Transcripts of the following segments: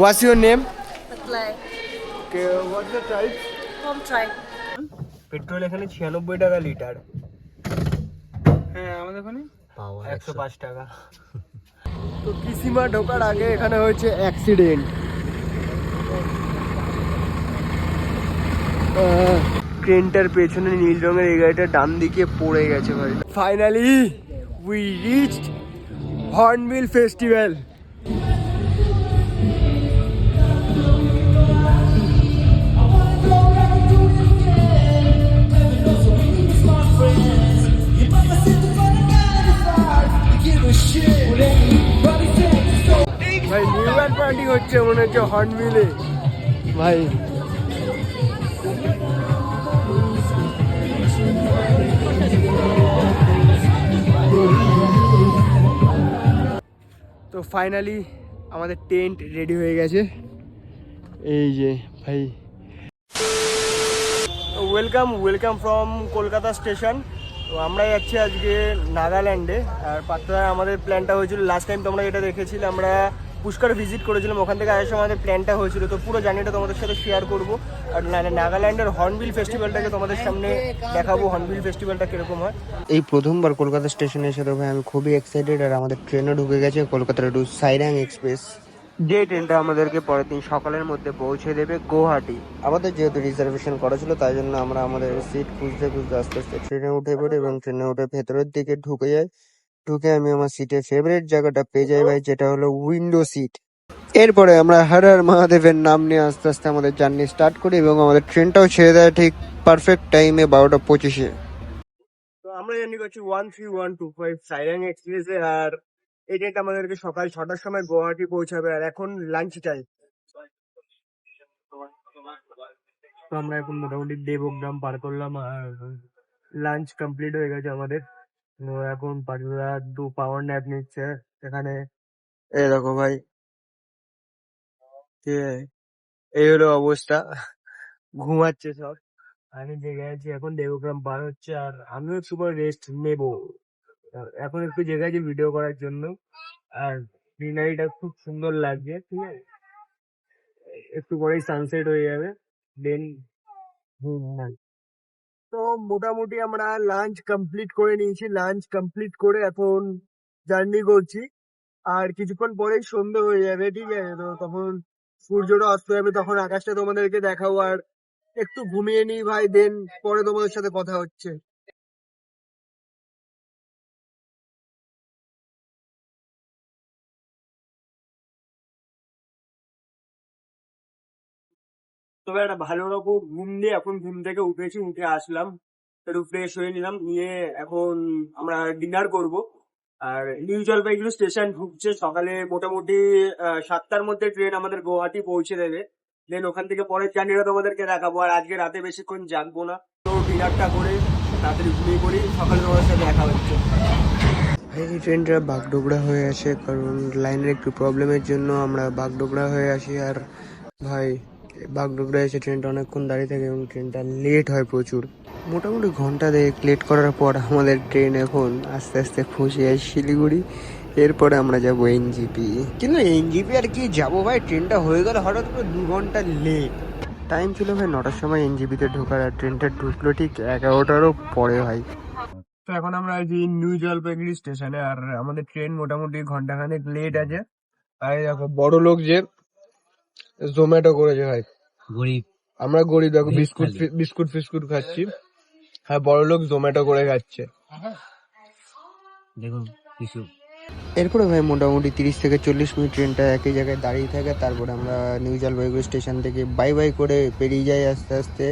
What's your name? Apply. Okay, what's the price? Home try. Petrol এখানে 96 টাকা litre. হ্যাঁ আমাদের ওখানে 105 টাকা। তো কিসিমা ঢোকার আগে এখানে হয়েছে অ্যাক্সিডেন্ট। ট্রেনটার পেছনে নীল রঙের এই গাড়িটা ডান দিকে পড়ে গেছে ভাই। Finally we reached Hornbill festival. ভাই নিউ ইয়ার পার্টি হচ্ছে মনে হচ্ছে হর্নবিলে ভাই। তো ফাইনালি আমাদের টেন্ট রেডি হয়ে গেছে এই যে ভাই। Welcome from Kolkata station. তো আমরা যাচ্ছি আজকে নাগাল্যান্ডে। আর পাত্রা আমাদের প্ল্যানটা হয়েছিল লাস্ট টাইম তোমরা যেটা দেখেছিলে, আমরা পুষ্কর ভিজিট করেছিলাম, ওখান থেকে আসার সময় আমাদের প্ল্যানটা হয়েছিল। তো পুরো জার্নিটা তোমাদের সাথে শেয়ার করবো। আর নাগাল্যান্ডের হর্নবিল ফেস্টিভ্যালটাকে তোমাদের সামনে দেখাবো, হর্নবিল ফেস্টিভ্যালটা কীরকম হয়। এই প্রথমবার কলকাতা স্টেশনে এসে তো ভাই আমি খুবই এক্সাইটেড। আর আমাদের ট্রেনও ঢুকে গেছে, কলকাতা টু সাইরাং এক্সপ্রেস। যে ট্রেনটা আমাদেরকে পরের দিন সকালের মধ্যে পৌঁছে দেবে গুয়াহাটি। আমাদের যেহেতু রিজার্ভেশন করা ছিল তাই জন্য আমরা আমাদের সিট খুঁজতে খুঁজতে আস্তে আস্তে ট্রেনে উঠে পড়ি এবং ট্রেনে উঠে ভেতরের দিকে ঢুকে যাই। ঢুকে আমি আমার সিটের ফেভারিট জায়গাটা পেয়ে যাই ভাই, যেটা হলো উইন্ডো সিট। এরপরে আমরা হর হর মহাদেবের নাম নিয়ে আস্তে আস্তে আমাদের জার্নি স্টার্ট করি এবং আমাদের ট্রেনটাও ছেড়ে দেয় ঠিক পারফেক্ট টাইমে 12:25-এ। তো আমরা জার্নি করছি 13125 সাইরাং এক্সপ্রেসে। আর এই ট্রেনটা আমাদেরকে সকাল 6টার সময় গুয়াহাটি পৌঁছাবে। আর এখন লাঞ্চ টাইম। তো আমরা এখন মোটামুটি দেবগ্রাম পার করলাম আর লাঞ্চ কমপ্লিট হয়ে গেছে আমাদের। তো এখন পার্টিরা পাওয়ার ন্যাপ নিচ্ছে এখানে। এই দেখো ভাই, ঠিক আছে? এই হলো অবস্থা, ঘুমাচ্ছে সব। আমি জেগে আছি, এখন দেবগ্রাম পার হচ্ছে আর আমিও একটু পরে রেস্ট নেবো। এখন একটু জেগে আছি ভিডিও করার জন্য। আর সিনারিটা খুব সুন্দর লাগছে, ঠিক আছে? একটু পরেই সানসেট হয়ে যাবে, দেন তো মোটামুটি আমরা লাঞ্চ কমপ্লিট করে নিয়েছি। লাঞ্চ কমপ্লিট করে এখন জার্নি করছি। আর কিছুক্ষণ পরেই সন্ধ্যে হয়ে যাবে, ঠিক আছে? তো তখন সূর্যটা অস্ত যাবে, তখন আকাশটা তোমাদেরকে দেখাবো। আর একটু ঘুমিয়ে নিই ভাই, দেন পরে তোমাদের সাথে কথা হচ্ছে। তবে একটা ভালো রকম ঘুম দিয়ে এখন ঘুম থেকে উঠেছি, উঠে আসলাম, একটু ফ্রেশ হয়ে নিলাম, নিয়ে এখন আমরা ডিনার করব। আর নিউ জলপাইগুড়ি স্টেশন ঢুকছে সকালে মোটামুটি 7টার মধ্যে ট্রেন আমাদের গুয়াহাটি পৌঁছে দেবে। দেন ওখান থেকে পরের জার্নিটা তোমাদেরকে দেখাবো। আর আজকে রাতে বেশিক্ষণ জাগবো না, তো ডিনারটা করে তাড়াতাড়ি ঘুমিয়ে পড়ি, সকালে তোমাদের সাথে দেখা হচ্ছে। এই ট্রেনটা বাগডোগরা হয়ে আছে, কারণ লাইনের একটু প্রবলেমের জন্য আমরা বাগডোগরা হয়ে আসি। আর ভাই বাগডোগরা এসে ট্রেনটা অনেকক্ষণ দাঁড়িয়ে থাকে এবং ট্রেনটা লেট হয় প্রচুর। মোটামুটি ঘন্টা দেড়েক লেট করার পর আমাদের ট্রেন এখন আস্তে আস্তে পৌঁছে যায় শিলিগুড়ি। এরপরে আমরা যাবো এনজিপি। কিন্তু এনজিপি আর কি যাবো ভাই, ট্রেনটা হয়ে গেল হঠাৎ করে 2 ঘন্টা লেট। টাইম ছিল ভাই 9টার সময় এনজিপিতে ঢোকার, আর ট্রেনটা ঢুকলো ঠিক 11টারও পরে ভাই। তো এখন আমরা আছি নিউ জলপাইগুড়ি স্টেশনে। আর আমাদের ট্রেন মোটামুটি ঘন্টাখানেক লেট আছে। আর দেখো বড় লোক যে জোম্যাটো করেছে ভাই, গরিব আমরা, গরিব দেখো বিস্কুট বিস্কুট ফিস্কুট খাচ্ছি। হ্যাঁ, বড় লোক জোম্যাটো করে খাচ্ছে দেখুন কিছু। এরপরে ভাই মোটামুটি 30 থেকে 40 মিনিট ট্রেনটা একই জায়গায় দাঁড়িয়ে থাকে। তারপরে আমরা নিউ জলপাইগুড়ি স্টেশন থেকে বাই বাই করে পেরিয়ে যাই আস্তে আস্তে।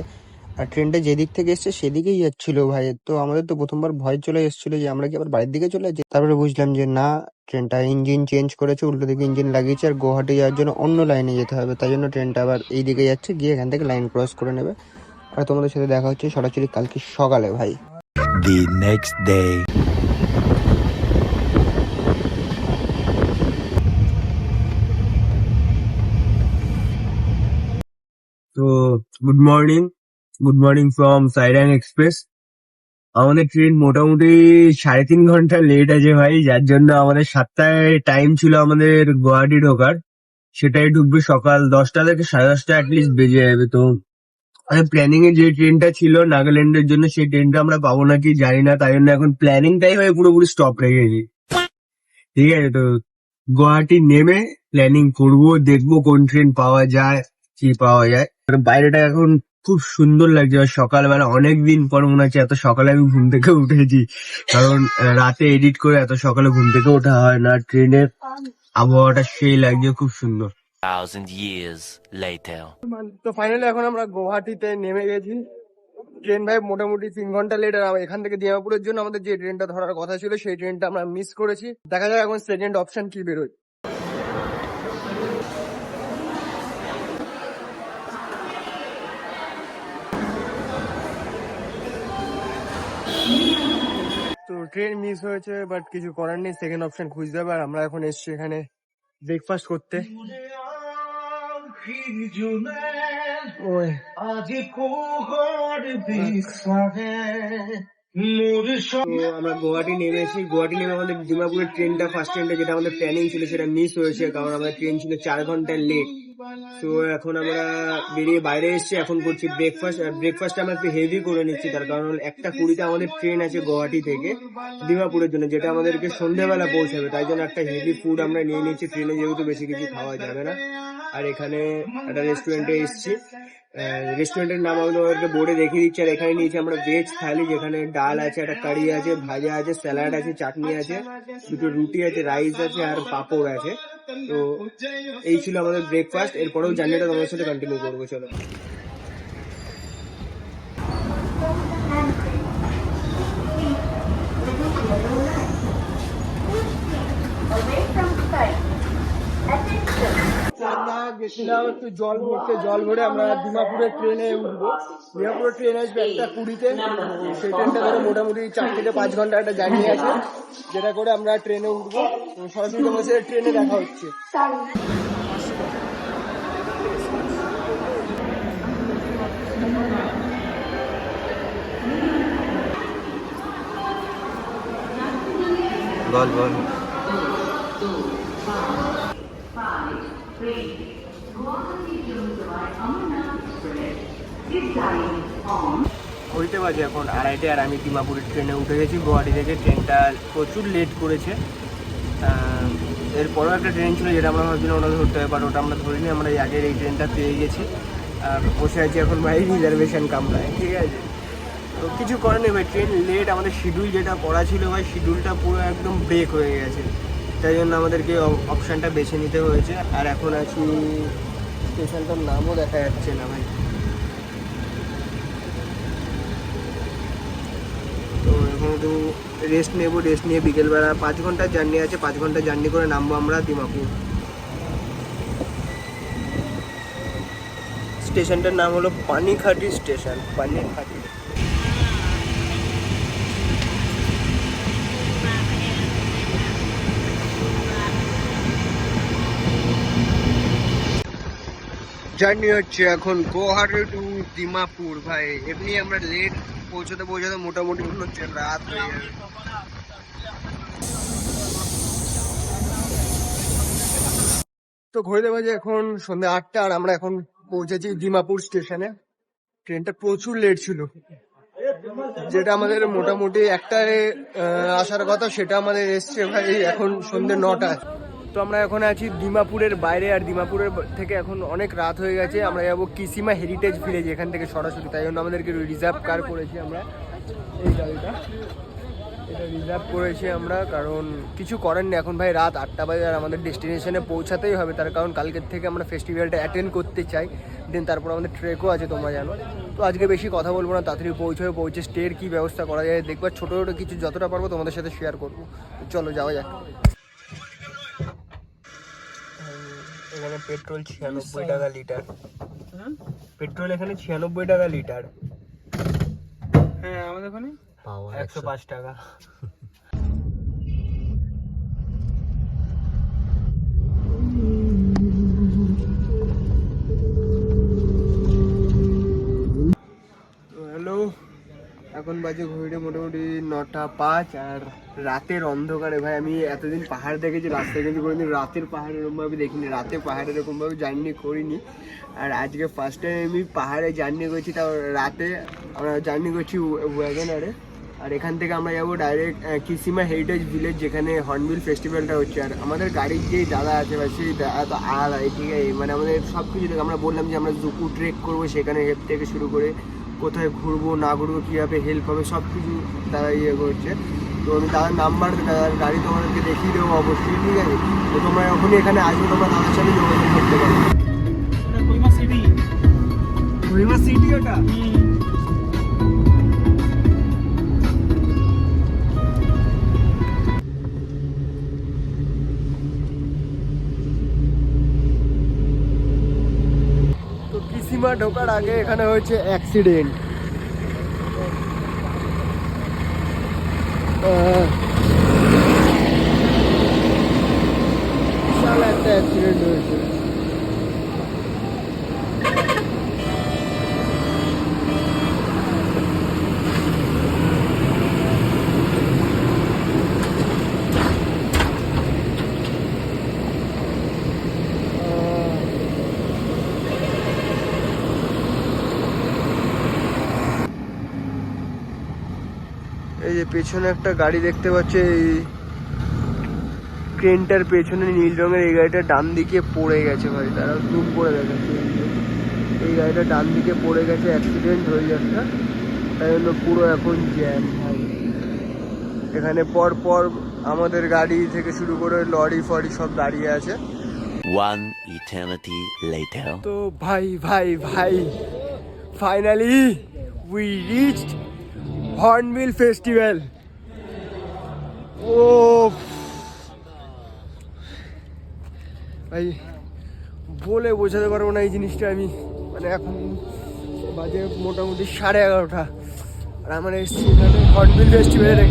আর ট্রেনটা যেদিক থেকে এসছে সেদিকেই যাচ্ছিল ভাই। তো আমাদের তো প্রথমবার ভয় চলে এসেছিল যে আমরা কি আবার বাড়ির দিকে চলে যাচ্ছি। তারপরে বুঝলাম যে না, ট্রেনটা ইঞ্জিন চেঞ্জ করেছে, উল্টো দিকে ইঞ্জিন লাগিয়েছে আর গুয়াহাটি যাওয়ার জন্য অন্য লাইনে যেতে হবে। তাই জন্য ট্রেনটা আবার এই দিকে যাচ্ছে, গিয়ে এখান থেকে লাইন ক্রস করে নেবে। আর তোমাদের সাথে দেখা হচ্ছে সরাসরি কালকে সকালে ভাই। The next day. তো good morning from Sairang express. আমাদের ট্রেন মোটামুটি 3.5 ঘন্টা লেট আছে ভাই, যার জন্য আমাদের 7টায় টাইম ছিল আমাদের গুয়াহাটি ঢোকার। সেটাই ঢুকবে সকাল 10টা থেকে 10:30 অ্যাটলিস্ট বেজে যাবে। তো প্ল্যানিং এ যে ট্রেনটা ছিল নাগাল্যান্ডের জন্য সেই ট্রেনটা আমরা পাবো নাকি জানি না, তাই জন্য এখন প্ল্যানিংটাই হয়ে পুরোপুরি স্টপ রেখেছি। ঠিক আছে, তো গুয়াহাটি নেমে প্ল্যানিং করবো, দেখবো কোন ট্রেন পাওয়া যায় কি পাওয়া যায়। বাইরেটা এখন খুব সুন্দর লাগছে, আর সকালবেলা অনেকদিন পর মনে হচ্ছে এত সকালে আমি ঘুম থেকে উঠেছি, কারণ রাতে এডিট করে এত সকালে ঘুম থেকে ওঠা হয় না। ট্রেনের আবহাওয়াটা সেই লাগছে, খুব সুন্দর। 1,000 years later. তো ফাইনালি এখন আমরা গুয়াহাটিতে নেমে গেছি। ট্রেন ভাই মোটামুটি 3 ঘন্টা লেট, আর এখান থেকে দিমাপুরের জন্য আমাদের যে ট্রেনটা ধরার কথা ছিল সেই ট্রেনটা আমরা মিস করেছি। দেখা যাক এখন সেকেন্ড অপশন কি বেরোয়। তো ট্রেন মিস হয়েছে, বাট কিছু করার নেই, সেকেন্ড অপশন খুঁজতে হবে। আর আমরা এখন এসছি এখানে ব্রেকফাস্ট করতে। ওই তো আমরা গুয়াহাটি নেমেছি। গুয়াহাটি নেমে আমাদের দিমাপুরের ট্রেনটা, ফার্স্ট ট্রেনটা যেটা আমাদের প্ল্যানিং ছিল সেটা মিস হয়েছে, কারণ আমাদের ট্রেন ছিল 4 ঘন্টা লেট। তো এখন আমরা বেরিয়ে বাইরে এসেছি, এখন করছি ব্রেকফাস্ট। আর ব্রেকফাস্ট আমরা একটু হেভি করে নিচ্ছি, তার কারণ 1টা 20-তে আমাদের ট্রেন আছে গুয়াহাটি থেকে দিমাপুরের জন্য, যেটা আমাদেরকে সন্ধ্যেবেলা পৌঁছাবে। তাই জন্য একটা হেভি ফুড আমরা নিয়ে নিচ্ছি, ট্রেনে যেহেতু বেশি কিছু খাওয়া যাবে না। আর এখানে একটা রেস্টুরেন্টে এসেছি, রেস্টুরেন্টের নাম আমি তোমাদেরকে বোর্ডে দেখিয়ে দিচ্ছি। আর এখানে নিয়েছি আমরা ভেজ থালি, যেখানে ডাল আছে, একটা কারি আছে, ভাজা আছে, স্যালাড আছে, চাটনি আছে, দুটো রুটি আছে, রাইস আছে, আর পাঁপড় আছে। তো এই ছিল আমাদের ব্রেকফাস্ট। এরপরেও জার্নিটা তোমাদের সাথে কন্টিনিউ করবো, চলো। আমরা গেছিলাম একটু জল ভরতে, জল ভরে আমরা দিমাপুরের ট্রেনে উঠবো। দিমাপুরের ট্রেন আসবে 1টা 20-তে। সেই ট্রেনটা ধরে মোটামুটি 4 থেকে 5 ঘন্টা একটা জার্নি আছে, যেটা করে আমরা ট্রেনে উঠবো। তো সরাসরি তোমার সাথে ট্রেনে দেখা হচ্ছে। বল বল। ঘড়িতে বাজে এখন 2:30, আর আমি দিমাপুরের ট্রেনে উঠে গেছি গুয়াহাটি থেকে। ট্রেনটা প্রচুর লেট করেছে। এরপরও একটা ট্রেন ছিল যেটা আমরা ভাবছিলাম ওটা ধরতে হবে, বাট ওটা আমরা ধরিনি। আমরা এই আগের এই ট্রেনটা পেয়ে গেছি, আর বসে আছি এখন ভাই রিজার্ভেশন কামরায়। ঠিক আছে, তো কিছু করার নেই ভাই, ট্রেন লেট। আমাদের শিডিউল যেটা করা ছিল ভাই, শিডিউলটা পুরো একদম ব্রেক হয়ে গেছে, তাই জন্য আমাদেরকে অপশানটা বেছে নিতে হয়েছে। আর এখন আছি, স্টেশনটার নামও দেখা যাচ্ছে না ভাই। তো এখন একটু রেস্ট নেবো, রেস্ট নিয়ে বিকেলবেলা 5 ঘন্টার জার্নি আছে, 5 ঘন্টা জার্নি করে নামবো আমরা দিমাপুর। স্টেশনটার নাম হলো পানিখাটি স্টেশন, পানিখাটি। জার্নি হচ্ছে এখন গুয়াহাটি টু দিমাপুর। ভাই এমনি আমরা লেট পৌঁছতে পৌঁছতে মোটামুটি মনে হচ্ছে রাত হয়ে যাবে। তো ঘড়িতে বাজে এখন সন্ধ্যা 8টা, আর আমরা এখন পৌঁছেছি দিমাপুর স্টেশনে। ট্রেনটা প্রচুর লেট ছিল, যেটা আমাদের মোটামুটি 1টায় আসার কথা, সেটা আমাদের এসছে ভাই এখন সন্ধ্যে 9টা। তো আমরা এখন আছি দিমাপুরের বাইরে, আর দিমাপুরের থেকে এখন অনেক রাত হয়ে গেছে। আমরা যাবো কিসিমা হেরিটেজ ভিলেজ, এখান থেকে সরাসরি। তাই জন্য আমাদেরকে রিজার্ভ কার করেছি আমরা, এই গাড়িটা এটা রিজার্ভ করেছি আমরা, কারণ কিছু করেন না। এখন ভাই রাত 8টা বাজে, আর আমাদের ডেস্টিনেশনে পৌঁছাতেই হবে, তার কারণ কালকের থেকে আমরা ফেস্টিভ্যালটা অ্যাটেন্ড করতে চাই। দেন তারপর আমাদের ট্রেকও আছে, তোমরা জানো। তো আজকে বেশি কথা বলবো না, তাড়াতাড়ি পৌঁছে স্টের কী ব্যবস্থা করা যায় দেখবার, ছোটো ছোটো কিছু যতটা পারবো তোমাদের সাথে শেয়ার করবো। চলো যাওয়া যাক। এখানে পেট্রোল 96 টাকা লিটার। পেট্রোল এখানে 96 টাকা লিটার। হ্যাঁ, আমাদের ওখানে 105 টাকা। হ্যালো, এখন বাজে ঘড়িতে মোটামুটি 9:05 আর রাতের অন্ধকারে ভাই আমি এতদিন পাহাড় দেখেছি রাস্তায় কিন্তু কোনোদিন রাতের পাহাড় এরকমভাবে দেখিনি, রাতে পাহাড় এরকমভাবে জার্নি করিনি। আর আজকে ফার্স্ট টাইম আমি পাহাড়ে জার্নি করছি, তাও রাতে আমরা জার্নি করছি ওয়াগনারে। আর এখান থেকে আমরা যাবো ডাইরেক্ট কিসিমা হেরিটেজ ভিলেজ, যেখানে হর্নবিল ফেস্টিভ্যালটা হচ্ছে। আর আমাদের গাড়ির যে দাদা আছে বা সেই দাদা তো আলাদা, ঠিক আছে, মানে আমাদের সব কিছু থেকে আমরা বললাম যে আমরা জুকু ট্রেক করবো, সেখানে হেল্প থেকে শুরু করে কোথায় ঘুরবো না ঘুরবো, কীভাবে হেল্প হবে সব কিছু তারা করছে। তো আমি দাদার নাম্বার, দাদার গাড়ি তোমাদেরকে দেখিয়ে দেবো অবশ্যই, ঠিক আছে। তো তোমরা যখনই এখানে আসবে তোমরা দাদার সাথে যোগাযোগ করতে পারো। কহিমা সিটি ওটা কিসিমা ঢোকার আগে এখানে হয়েছে অ্যাক্সিডেন্ট। বিশাল একটা অ্যাক্সিডেন্ট হয়েছে। এই যে পেছনে একটা গাড়ি দেখতে পাচ্ছি, এই ট্রেনটার পেছনে নীল রঙের এই গাড়িটা ডান দিকে পড়ে গেছে ভাই, তারা জুম করে দেখাচ্ছে। এই গাড়িটা ডান দিকে পড়ে গেছে, অ্যাক্সিডেন্ট হয়ে যাচ্ছে, তাই জন্য পুরো এখন জ্যাম ভাই। এখানে পর পর আমাদের গাড়ি থেকে শুরু করে লরি ফরি সব দাঁড়িয়ে আছে। One eternity later. তো ভাই ভাই ভাই finally we reached Hornbill Festival. ও ভাই বলে বোঝাতে পারবো না এই জিনিসটা। আমি মানে এখন বাজে মোটামুটি 11:30 আর আমরা এসেছি এখানে হর্নবিল ফেস্টিভ্যালে।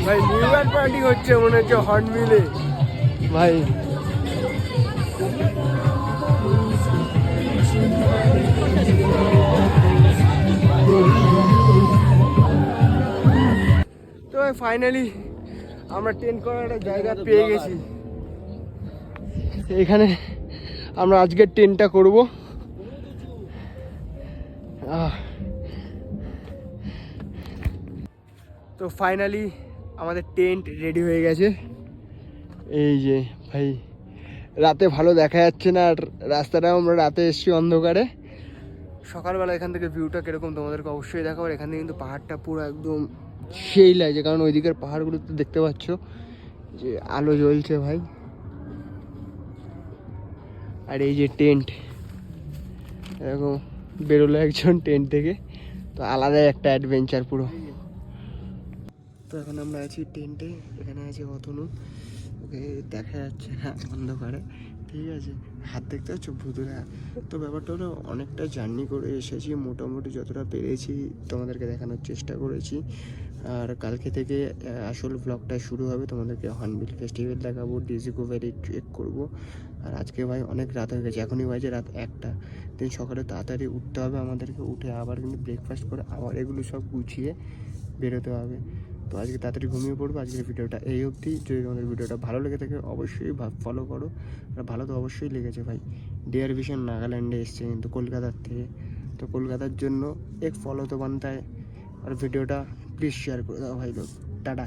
ভাই নিউ ইয়ার পার্টি হচ্ছে মনে হচ্ছে হর্নবিলে ভাই। তো ফাইনালি আমরা টেন্ট করার একটা জায়গা পেয়ে গেছি। এখানে আমরা আজকে টেন্টটা করব। তো ফাইনালি আমাদের টেন্ট রেডি হয়ে গেছে। এই যে ভাই রাতে ভালো দেখা যাচ্ছে না, আর রাস্তাটাও আমরা রাতে এসেছি অন্ধকারে। সকালবেলা এখান থেকে ভিউটা কীরকম তোমাদেরকে অবশ্যই দেখাবো। এখান থেকে কিন্তু পাহাড়টা পুরো একদম সেই লাগছে, কারণ ওই দিকের পাহাড়গুলো তো দেখতে পাচ্ছ যে আলো জ্বলছে ভাই। আর এই যে টেন্ট এরকম বেরোলো একজন টেন্ট থেকে, তো আলাদাই একটা অ্যাডভেঞ্চার পুরো। তো এখন আমরা আছি টেন্টে, এখানে আছে অতনু, ওকে দেখা যাচ্ছে না অন্ধকারে, ঠিক আছে, হাত দেখতে পাচ্ছ ভুতুরে হাত। তো ব্যাপারটা হলো অনেকটা জার্নি করে এসেছি, মোটামুটি যতটা পেরেছি তোমাদেরকে দেখানোর চেষ্টা করেছি। আর কালকে থেকে আসল ব্লগটা শুরু হবে, তোমাদেরকে হর্নবিল ফেস্টিভ্যাল দেখাবো, ডিজিকো ভ্যালি ট্রেক করবো। আর আজকে ভাই অনেক রাত হয়ে গেছে, এখনই বাজে রাত 1টা। দিন সকালে তাড়াতাড়ি উঠতে হবে আমাদেরকে, উঠে আবার কিন্তু ব্রেকফাস্ট করে আবার এগুলো সব গুছিয়ে বেরোতে হবে। তো আজকে তাড়াতাড়ি ঘুমিয়ে পড়বো। আজকের ভিডিওটা এই অবধি। যদি তোমাদের ভিডিওটা ভালো লেগে থাকে অবশ্যই ফলো করো। আর ভালো তো অবশ্যই লেগেছে ভাই। ডিয়ার ভিশন নাগাল্যান্ডে এসছে কিন্তু কলকাতার থেকে, তো কলকাতার জন্য এক ফলো তো বানতে হয়। আর ভিডিওটা প্লিজ শেয়ার করে দাও ভাই লোক। টাটা।